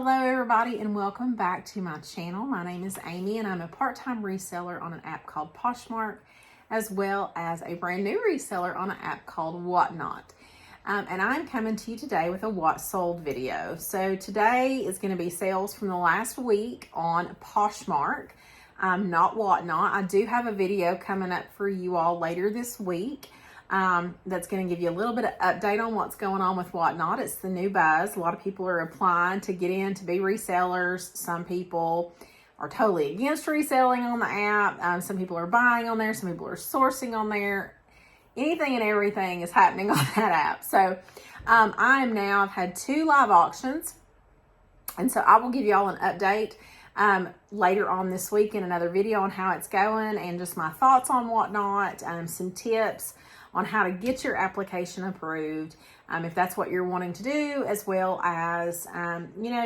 Hello everybody and welcome back to my channel. My name is Amy and I'm a part-time reseller on an app called Poshmark, as well as a brand new reseller on an app called Whatnot. And I'm coming to you today with a what sold video. So today is going to be sales from the last week on Poshmark, not Whatnot. I do have a video coming up for you all later this week. That's going to give you a little bit of update on what's going on with Whatnot. It's the new buzz. A lot of people are applying to get in to be resellers. Some people are totally against reselling on the app. Some people are buying on there. Some people are sourcing on there. Anything and everything is happening on that app. So I've had 2 live auctions. And so I will give you all an update later on this week in another video on how it's going and just my thoughts on Whatnot, some tips on how to get your application approved, if that's what you're wanting to do, as well as,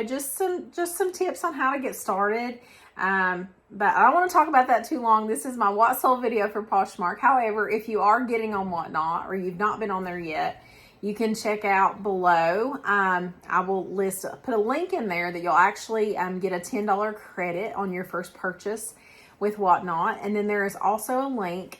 just some tips on how to get started. But I don't want to talk about that too long. This is my what sold video for Poshmark. However, if you are getting on Whatnot or you've not been on there yet, you can check out below. I will put a link in there that you'll actually get a $10 credit on your first purchase with Whatnot. And then there is also a link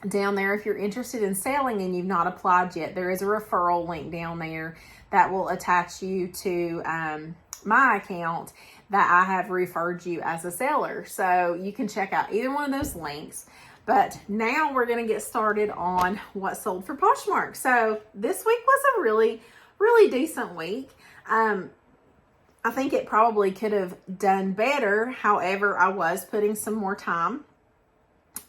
down there if you're interested in selling and you've not applied yet. There is a referral link down there that will attach you to my account that I have referred you as a seller. So you can check out either one of those links. But now we're going to get started on what sold for Poshmark. So this week was a really, really decent week. I think it probably could have done better. However, I was putting some more time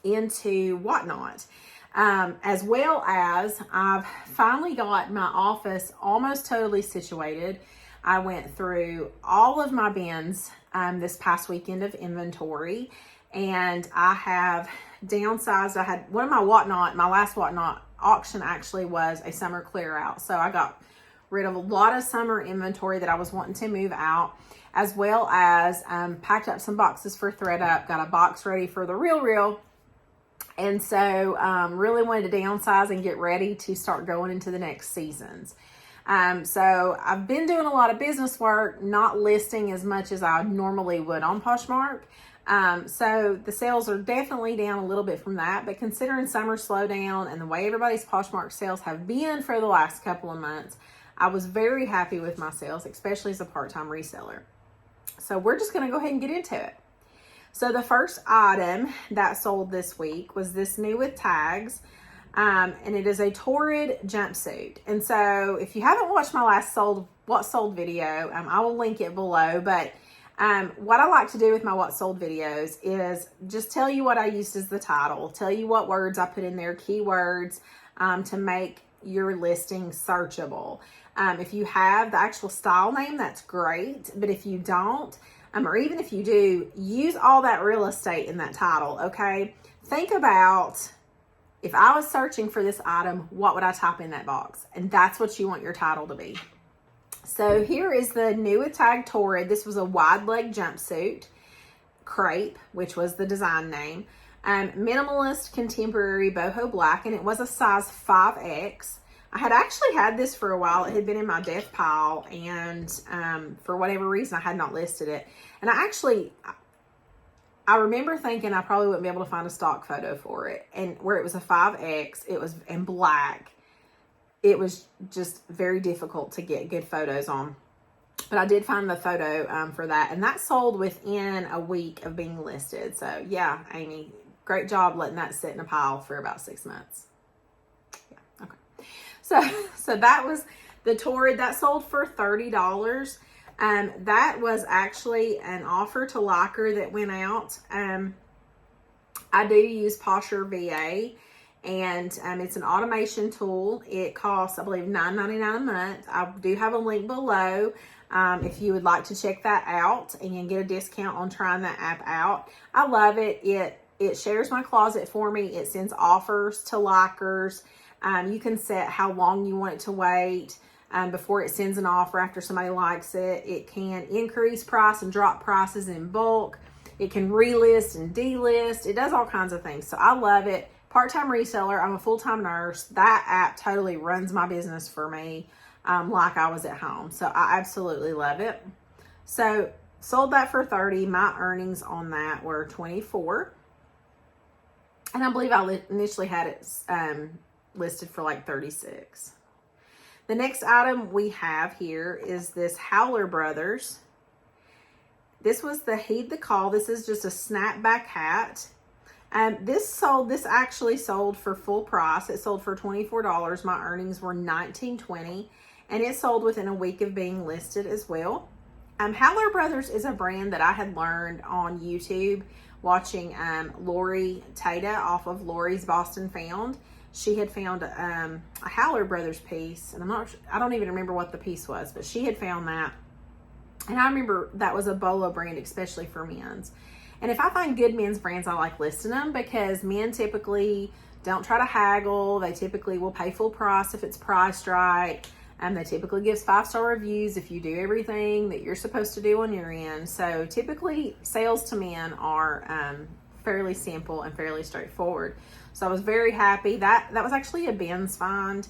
into Whatnot, as well as I've finally got my office almost totally situated. I went through all of my bins this past weekend of inventory, and I have downsized. I had one of my last Whatnot auction actually was a summer clear out. So I got rid of a lot of summer inventory that I was wanting to move out, as well as packed up some boxes for ThredUp, got a box ready for the Real. And so really wanted to downsize and get ready to start going into the next seasons. So I've been doing a lot of business work, not listing as much as I normally would on Poshmark. So the sales are definitely down a little bit from that, but considering summer slowdown and the way everybody's Poshmark sales have been for the last couple of months, I was very happy with my sales, especially as a part-time reseller. So we're just going to go ahead and get into it. So the first item that sold this week was this new with tags, and it is a Torrid jumpsuit. And so if you haven't watched my last what sold video, I will link it below. But what I like to do with my what sold videos is just tell you what I used as the title, tell you what words I put in there, keywords, to make your listing searchable. If you have the actual style name, that's great. But if you don't, or even if you do, use all that real estate in that title, okay? Think about, if I was searching for this item, what would I type in that box? And that's what you want your title to be. So here is the new with tag Torrid. This was a wide leg jumpsuit, crepe, which was the design name, minimalist contemporary boho black, and it was a size 5X. I had actually had this for a while. It had been in my death pile, and for whatever reason, I had not listed it. And I remember thinking I probably wouldn't be able to find a stock photo for it. And where it was a 5X, it was in black. It was just very difficult to get good photos on. But I did find the photo for that. And that sold within a week of being listed. So yeah, Amy, great job letting that sit in a pile for about 6 months. Yeah, okay. So that was the Torrid. That sold for $30. That was actually an offer to Locker that went out. I do use Posher VA, and it's an automation tool. It costs, I believe, $9.99 a month. I do have a link below if you would like to check that out and get a discount on trying that app out. I love it. It shares my closet for me. It sends offers to Lockers. You can set how long you want it to wait before it sends an offer after somebody likes it. It can increase price and drop prices in bulk. It can relist and delist. It does all kinds of things. So I love it. Part-time reseller. I'm a full-time nurse. That app totally runs my business for me like I was at home. So I absolutely love it. So sold that for $30. My earnings on that were $24. And I believe I initially had it listed for like $36. The next item we have here is this Howler Brothers. This was the Heed the Call. This is just a snapback hat. This actually sold for full price. It sold for $24. My earnings were $19.20, and it sold within a week of being listed as well. Howler Brothers is a brand that I had learned on YouTube watching Lori Tata off of Lori's Boston Found. She had found a Howler Brothers piece, and I don't even remember what the piece was, but she had found that. And I remember that was a Bolo brand, especially for men's. And if I find good men's brands, I like listing them because men typically don't try to haggle. They typically will pay full price if it's priced right. They typically give 5-star reviews if you do everything that you're supposed to do on your end. So typically sales to men are fairly simple and fairly straightforward. So I was very happy. That was actually a BINS find.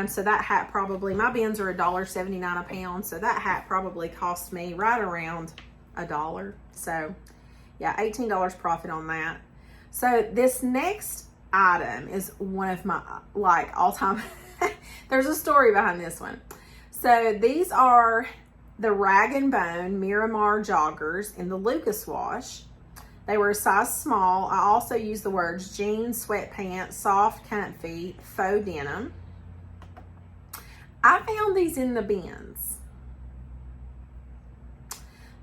So that hat probably, my BINS are $1.79 a pound. So that hat probably cost me right around $1. So yeah, $18 profit on that. So this next item is one of my like all-time, there's a story behind this one. So these are the Rag & Bone Miramar joggers in the Lucas wash. They were a size small. I also used the words jeans, sweatpants, soft, comfy, faux denim. I found these in the BINS.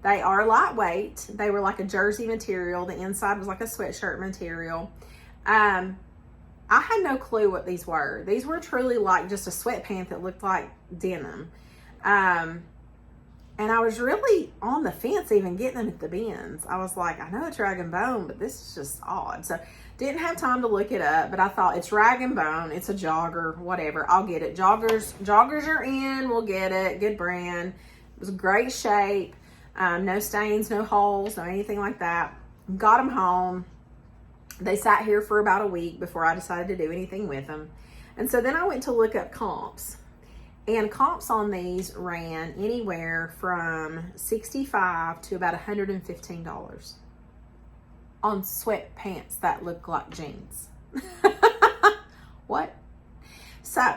They are lightweight. They were like a jersey material. The inside was like a sweatshirt material. I had no clue what these were. These were truly like just a sweatpant that looked like denim. And I was really on the fence even getting them at the BINS. I was like, I know it's Rag & Bone, but this is just odd. So didn't have time to look it up, but I thought it's Rag & Bone. It's a jogger, whatever. I'll get it. Joggers are in. We'll get it. Good brand. It was great shape. No stains, no holes, no anything like that. Got them home. They sat here for about a week before I decided to do anything with them. And so then I went to look up comps. And comps on these ran anywhere from $65 to about $115 on sweatpants that look like jeans. What? So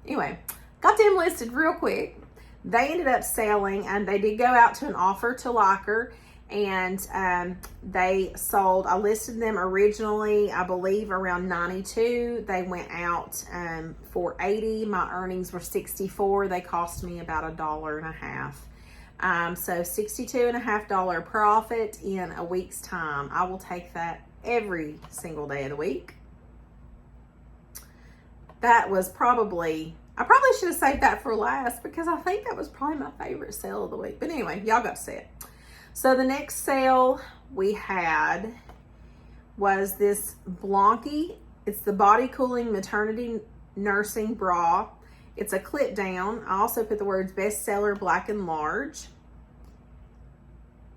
anyway, got them listed real quick. They ended up selling, and they did go out to an offer to locker, and they sold. I listed them originally, I believe, around $92. They went out for $80. My earnings were $64. They cost me about $1.50. So $62.50 profit in a week's time. I will take that every single day of the week. That was probably, I probably should have saved that for last because I think that was probably my favorite sale of the week. But anyway, y'all got to see it. So the next sale we had was this Blanky. It's the Body Cooling Maternity Nursing Bra. It's a clip down. I also put the words bestseller black and large.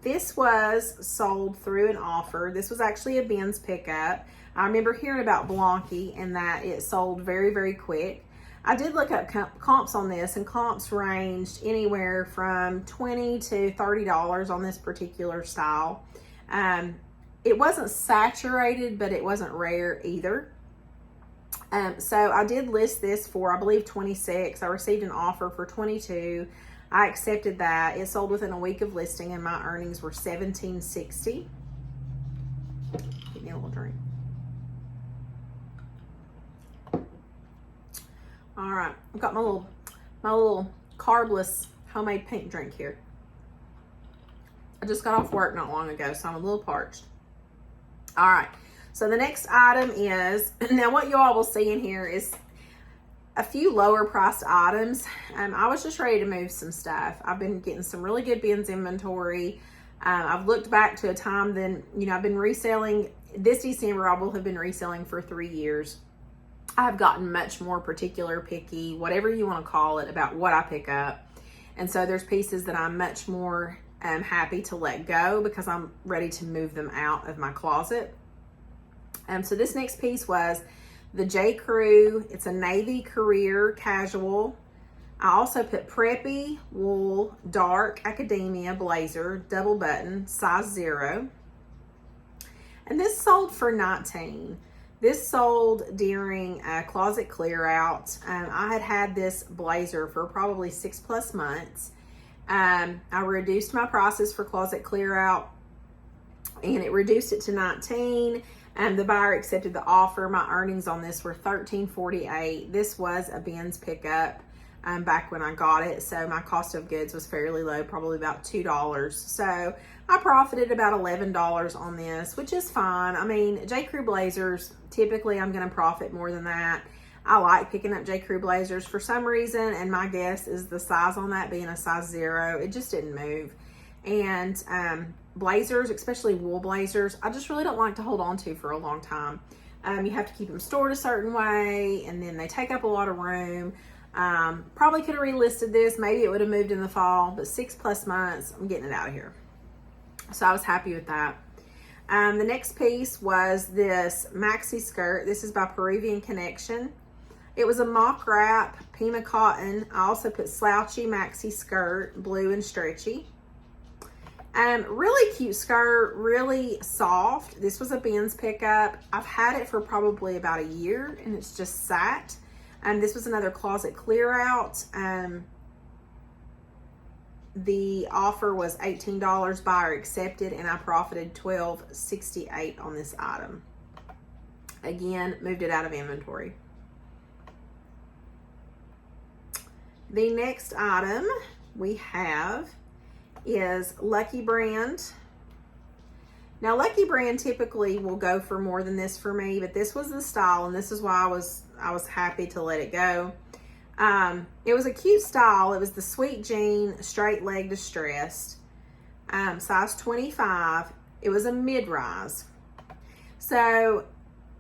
This was sold through an offer. This was actually a BINS pickup. I remember hearing about Blanky and that it sold very, very quick. I did look up comps on this, and comps ranged anywhere from $20 to $30 on this particular style. It wasn't saturated, but it wasn't rare either. So I did list this for, I believe, $26. I received an offer for $22. I accepted that. It sold within a week of listing, and my earnings were $17.60. Give me a little drink. All right, I've got my little carbless homemade pink drink here. I just got off work not long ago, so I'm a little parched. All right, so the next item is, now what you all will see in here is a few lower priced items. I was just ready to move some stuff. I've been getting some really good BINS inventory. I've looked back to a time then, I've been reselling. This December, I will have been reselling for 3 years. I've gotten much more particular, picky, whatever you want to call it, about what I pick up. And so there's pieces that I'm much more happy to let go because I'm ready to move them out of my closet. So this next piece was the J. Crew. It's a navy career casual. I also put preppy wool dark academia blazer double button size 0. And this sold for $19. This sold during a closet clear out. I had this blazer for probably 6+ months. I reduced my prices for closet clear out, and it reduced it to $19. The buyer accepted the offer. My earnings on this were $13.48. This was a BINS pickup back when I got it, so my cost of goods was fairly low, probably about $2. So I profited about $11 on this, which is fine. I mean, J. Crew blazers, typically I'm going to profit more than that. I like picking up J. Crew blazers for some reason, and my guess is the size on that being a size 0, it just didn't move. And blazers, especially wool blazers, I just really don't like to hold on to for a long time. You have to keep them stored a certain way, and then they take up a lot of room. Probably could have relisted this. Maybe it would have moved in the fall, but 6+ months, I'm getting it out of here. So I was happy with that. The next piece was this Maxi Skirt. This is by Peruvian Connection. It was a mock wrap, Pima cotton. I also put slouchy Maxi Skirt, blue and stretchy. Really cute skirt, really soft. This was a BINS pickup. I've had it for probably about a year, and it's just sat. This was another closet clear out. The offer was $18, buyer accepted, and I profited $12.68 on this item. Again, moved it out of inventory. The next item we have is Lucky Brand. Now, Lucky Brand typically will go for more than this for me, but this was the style, and this is why I was happy to let it go. It was a cute style. It was the sweet jean, straight leg distressed, size 25. It was a mid-rise. So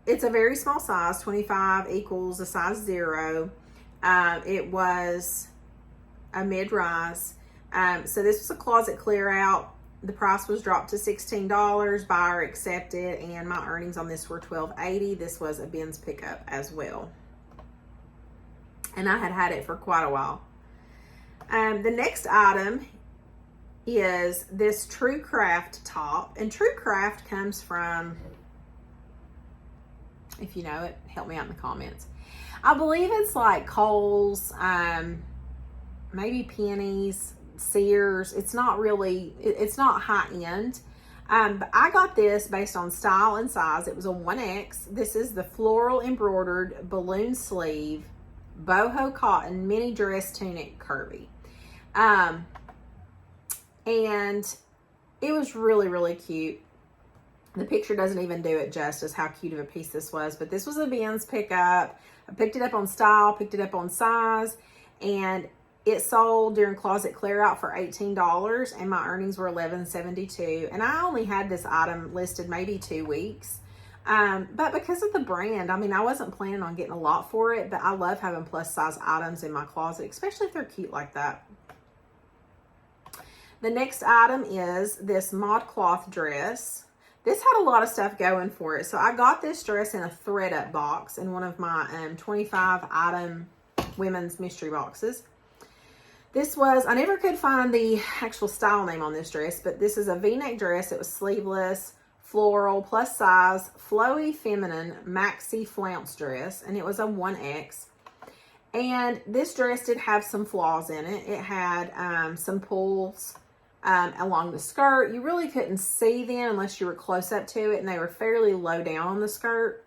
it's a very small size. 25 equals a size 0. It was a mid-rise. So this was a closet clear out. The price was dropped to $16. Buyer accepted, and my earnings on this were $12.80. This was a BINS pickup as well, and I had it for quite a while. The next item is this Truecraft top, and Truecraft comes from, if you know it, help me out in the comments. I believe it's like Kohl's, maybe Penny's, Sears. It's not really, it's not high end. But I got this based on style and size. It was a 1X. This is the floral embroidered balloon sleeve, boho cotton mini dress tunic curvy. And it was really, really cute. The picture doesn't even do it justice how cute of a piece this was, but this was a BINS pickup. I picked it up on style, picked it up on size, and it sold during closet clear out for $18, and my earnings were $11.72. And I only had this item listed maybe 2 weeks. But because of the brand, I mean, I wasn't planning on getting a lot for it, but I love having plus size items in my closet, especially if they're cute like that. The next item is this Modcloth dress. This had a lot of stuff going for it. So I got this dress in a thread up box in one of my 25 item women's mystery boxes. This was, I never could find the actual style name on this dress, but this is a V-neck dress. It was sleeveless, floral, plus size, flowy, feminine, maxi flounce dress, and it was a 1X. And this dress did have some flaws in it. It had some pulls along the skirt. You really couldn't see them unless you were close up to it, and they were fairly low down on the skirt.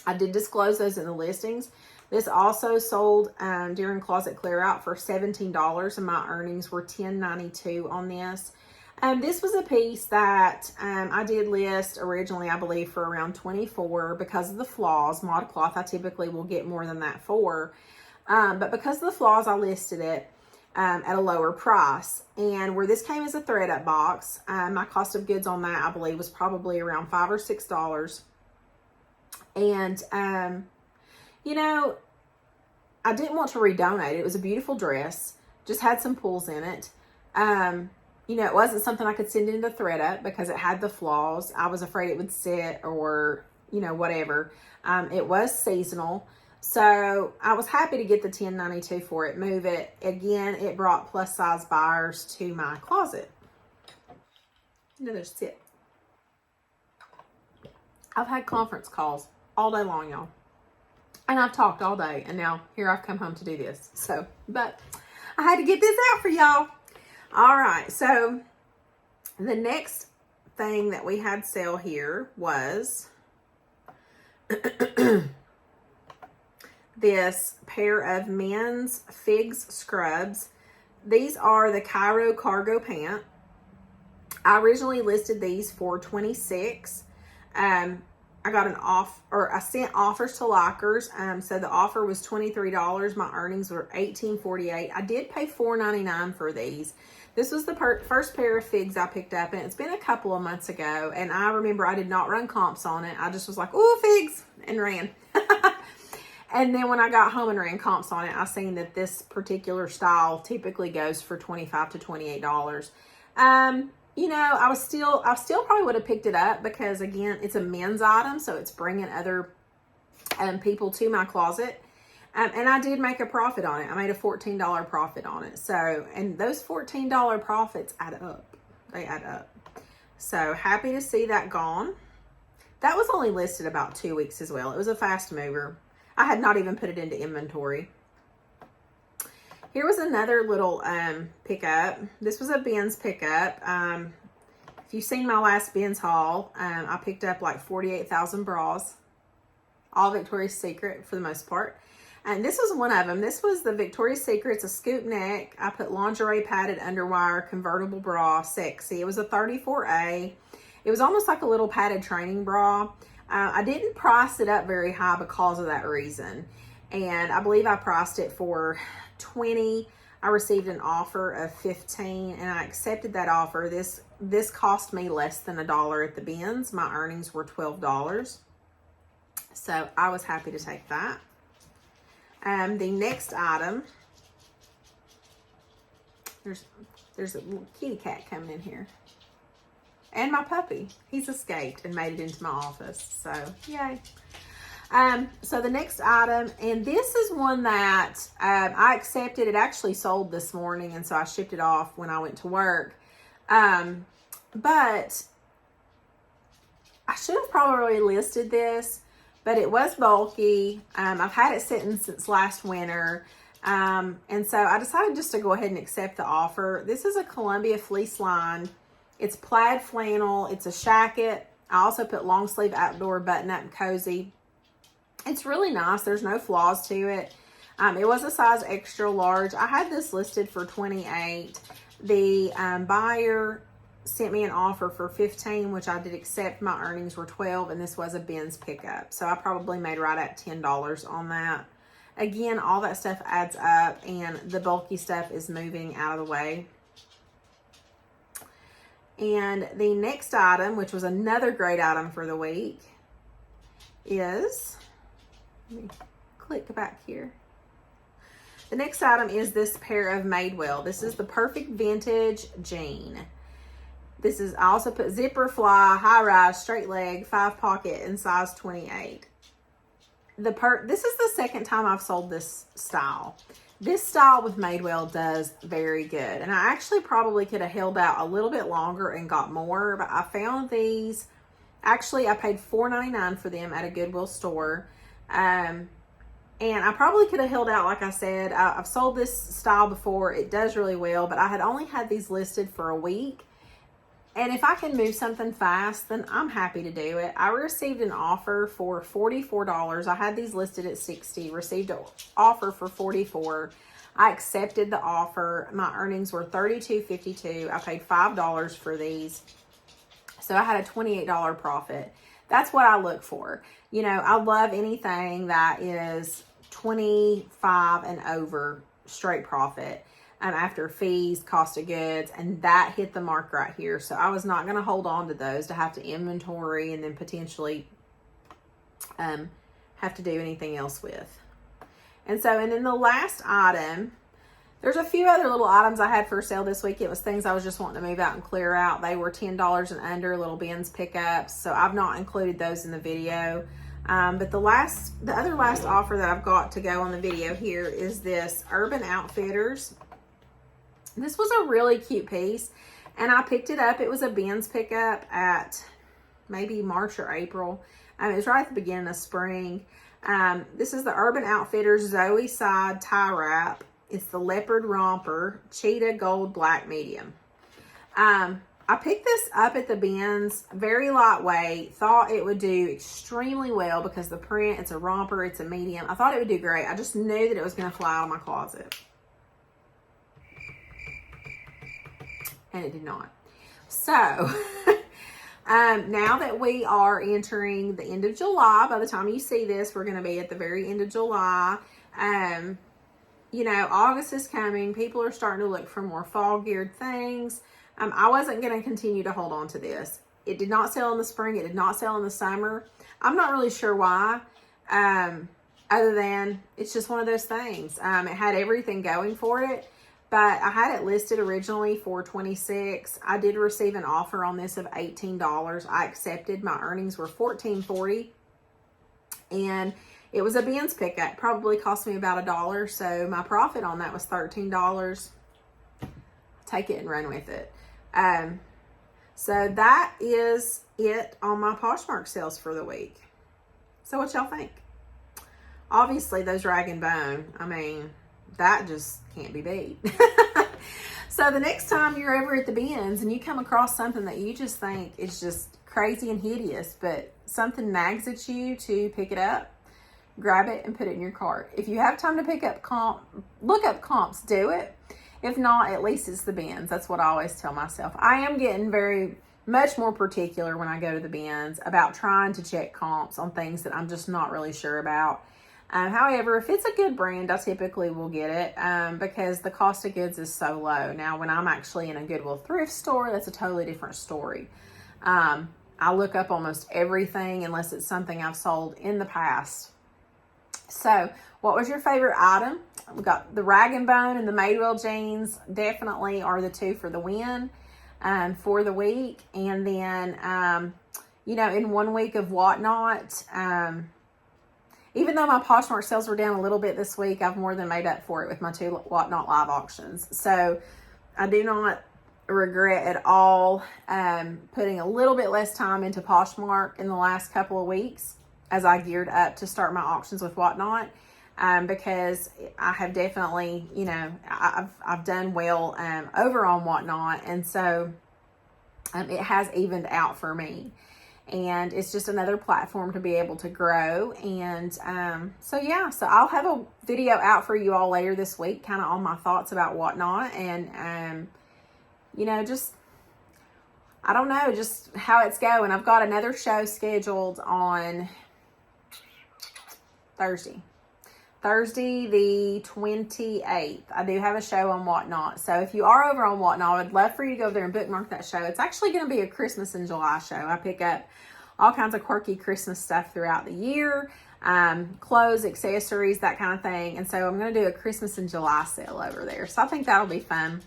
I did disclose those in the listings. This also sold during closet clear out for $17, and my earnings were $10.92 on this. This was a piece that I did list originally, I believe, for around $24 because of the flaws. Modcloth, I typically will get more than that for. But because of the flaws, I listed it at a lower price. And where this came as a thread up box, my cost of goods on that, I believe, was probably around $5 or $6. And, you know, I didn't want to redonate it. It was a beautiful dress, just had some pulls in it. You know, it wasn't something I could send into thread up because it had the flaws. I was afraid it would sit or, you know, whatever. It was seasonal. So I was happy to get the $10.92 for it. Move it. Again, it brought plus size buyers to my closet. Another sip. I've had conference calls all day long, y'all. And I've talked all day. And now here I've come home to do this. So, but I had to get this out for y'all. All right. So the next thing that we had sale here was this pair of men's Figs scrubs. These are the Cairo cargo pant. I originally listed these for $26. I got an off, or I sent offers to lockers. So the offer was $23. My earnings were $18.48. I did pay $4.99 for these. This was the first pair of Figs I picked up, and it's been a couple of months ago. And I remember I did not run comps on it. I just was like, "Ooh, Figs," and ran. And then when I got home and ran comps on it, I seen that this particular style typically goes for $25 to $28. You know, I still probably would have picked it up because, again, it's a men's item, so it's bringing other people to my closet. And I did make a profit on it. I made a $14 profit on it. So, and those $14 profits add up. They add up. So, happy to see that gone. That was only listed about 2 weeks as well. It was a fast mover. I had not even put it into inventory. Here was another little pickup. This was a BINS pickup. If you've seen my last BINS haul, I picked up like 48,000 bras. All Victoria's Secret for the most part. And this was one of them. This was the Victoria's Secret. It's a scoop neck. I put lingerie padded underwire, convertible bra, sexy. It was a 34A. It was almost like a little padded training bra. I didn't price it up very high because of that reason. And I believe I priced it for $20. I received an offer of $15 and I accepted that offer. This cost me less than $1 at the BINS. My earnings were $12. So I was happy to take that. The next item, there's a little kitty cat coming in here. And my puppy. He's escaped and made it into my office. So, yay. So the next item, and this is one that I accepted. It actually sold this morning, and so I shipped it off when I went to work. But I should have probably listed this, but it was bulky. I've had it sitting since last winter. And so I decided just to go ahead and accept the offer. This is a Columbia fleece line. It's plaid flannel. It's a shacket. I also put long sleeve outdoor button up and cozy. It's really nice. There's no flaws to it. It was a size extra large. I had this listed for $28. The buyer sent me an offer for $15, which I did accept. My earnings were $12, and this was a BINS pickup. So I probably made right at $10 on that. Again, all that stuff adds up, and the bulky stuff is moving out of the way. And the next item, which was another great item for the week, is, let me click back here. The next item is this pair of Madewell. This is the Perfect Vintage Jean. This is, I also put zipper, fly, high rise, straight leg, 5 pocket, and size 28. This is the second time I've sold this style. This style with Madewell does very good. And I actually probably could have held out a little bit longer and got more, but I found these. Actually, I paid $4.99 for them at a Goodwill store. And I probably could have held out, like I said. I've sold this style before. It does really well, but I had only had these listed for a week. And if I can move something fast, then I'm happy to do it. I received an offer for $44. I had these listed at $60. Received an offer for $44. I accepted the offer. My earnings were $32.52. I paid $5 for these. So I had a $28 profit. That's what I look for. You know, I love anything that is 25 and over straight profit. After fees, cost of goods, and that hit the mark right here. So I was not going to hold on to those to have to inventory and then potentially have to do anything else with. And then the last item, there's a few other little items I had for sale this week. It was things I was just wanting to move out and clear out. They were $10 and under, little BINS pickups. So I've not included those in the video. But the other last offer that I've got to go on the video here is this Urban Outfitters. This was a really cute piece, and I picked it up. It was a BINS pickup at maybe March or April. It was right at the beginning of spring. This is the Urban Outfitters Zoe Side Tie Wrap. It's the Leopard Romper, Cheetah Gold Black Medium. I picked this up at the BINS, very lightweight, thought it would do extremely well because the print, it's a romper, it's a medium. I thought it would do great. I just knew that it was going to fly out of my closet. And it did not. So, now that we are entering the end of July, by the time you see this, we're going to be at the very end of July. You know, August is coming. People are starting to look for more fall geared things. I wasn't going to continue to hold on to this. It did not sell in the spring. It did not sell in the summer. I'm not really sure why, other than it's just one of those things. It had everything going for it, but I had it listed originally for $26. I did receive an offer on this of $18. I accepted. My earnings were $14.40, and it was a BINS pickup. Probably cost me about $1, so my profit on that was $13. Take it and run with it. So that is it on my Poshmark sales for the week. So what y'all think? Obviously those Rag and Bone, I mean, that just can't be beat. So the next time you're over at the BINS and you come across something that you just think is just crazy and hideous, but something nags at you to pick it up, grab it and put it in your cart. If you have time to look up comps, do it. If not, at least it's the BINS. That's what I always tell myself. I am getting very much more particular when I go to the BINS about trying to check comps on things that I'm just not really sure about. However, if it's a good brand, I typically will get it because the cost of goods is so low. Now, when I'm actually in a Goodwill thrift store, that's a totally different story. I look up almost everything unless it's something I've sold in the past. So, what was your favorite item? We got the Rag and Bone and the Madewell jeans. Definitely are the two for the win for the week. And then, you know, in 1 week of Whatnot, even though my Poshmark sales were down a little bit this week, I've more than made up for it with my 2 Whatnot live auctions. So I do not regret at all putting a little bit less time into Poshmark in the last couple of weeks as I geared up to start my auctions with Whatnot. Because I have definitely, you know, I've done well over on Whatnot, and so it has evened out for me, and it's just another platform to be able to grow. And so yeah, so I'll have a video out for you all later this week, kind of on my thoughts about Whatnot, and you know, just I don't know, just how it's going. I've got another show scheduled on Thursday the 28th. I do have a show on Whatnot. So if you are over on Whatnot, I would love for you to go over there and bookmark that show. It's actually going to be a Christmas in July show. I pick up all kinds of quirky Christmas stuff throughout the year. Clothes, accessories, that kind of thing. And so I'm going to do a Christmas in July sale over there. So I think that'll be fun.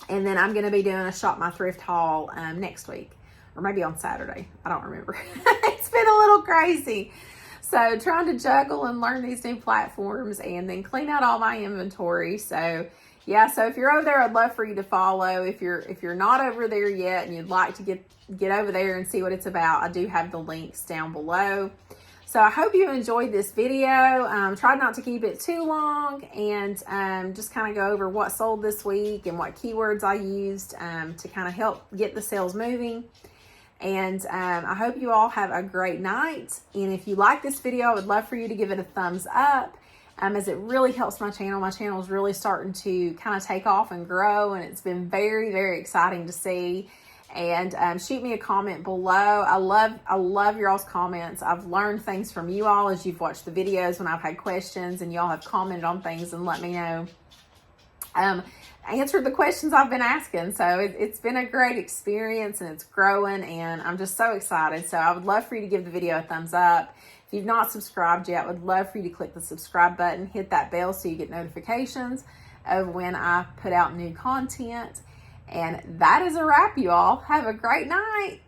And then I'm going to be doing a Shop My Thrift haul next week. Or maybe on Saturday. I don't remember. It's been a little crazy. So trying to juggle and learn these new platforms and then clean out all my inventory. So yeah, so if you're over there, I'd love for you to follow. If you're not over there yet and you'd like to get over there and see what it's about, I do have the links down below. So I hope you enjoyed this video. Tried not to keep it too long, and just kind of go over what sold this week and what keywords I used to kind of help get the sales moving. And I hope you all have a great night. And if you like this video, I would love for you to give it a thumbs up, as it really helps my channel. My channel is really starting to kind of take off and grow, and it's been very, very exciting to see. And shoot me a comment below. I love your all's comments. I've learned things from you all as you've watched the videos when I've had questions, and y'all have commented on things and let me know. Answered the questions I've been asking. So it's been a great experience, and it's growing, and I'm just so excited. So I would love for you to give the video a thumbs up. If you've not subscribed yet, I would love for you to click the subscribe button, hit that bell so you get notifications of when I put out new content. And that is a wrap, you all. Have a great night.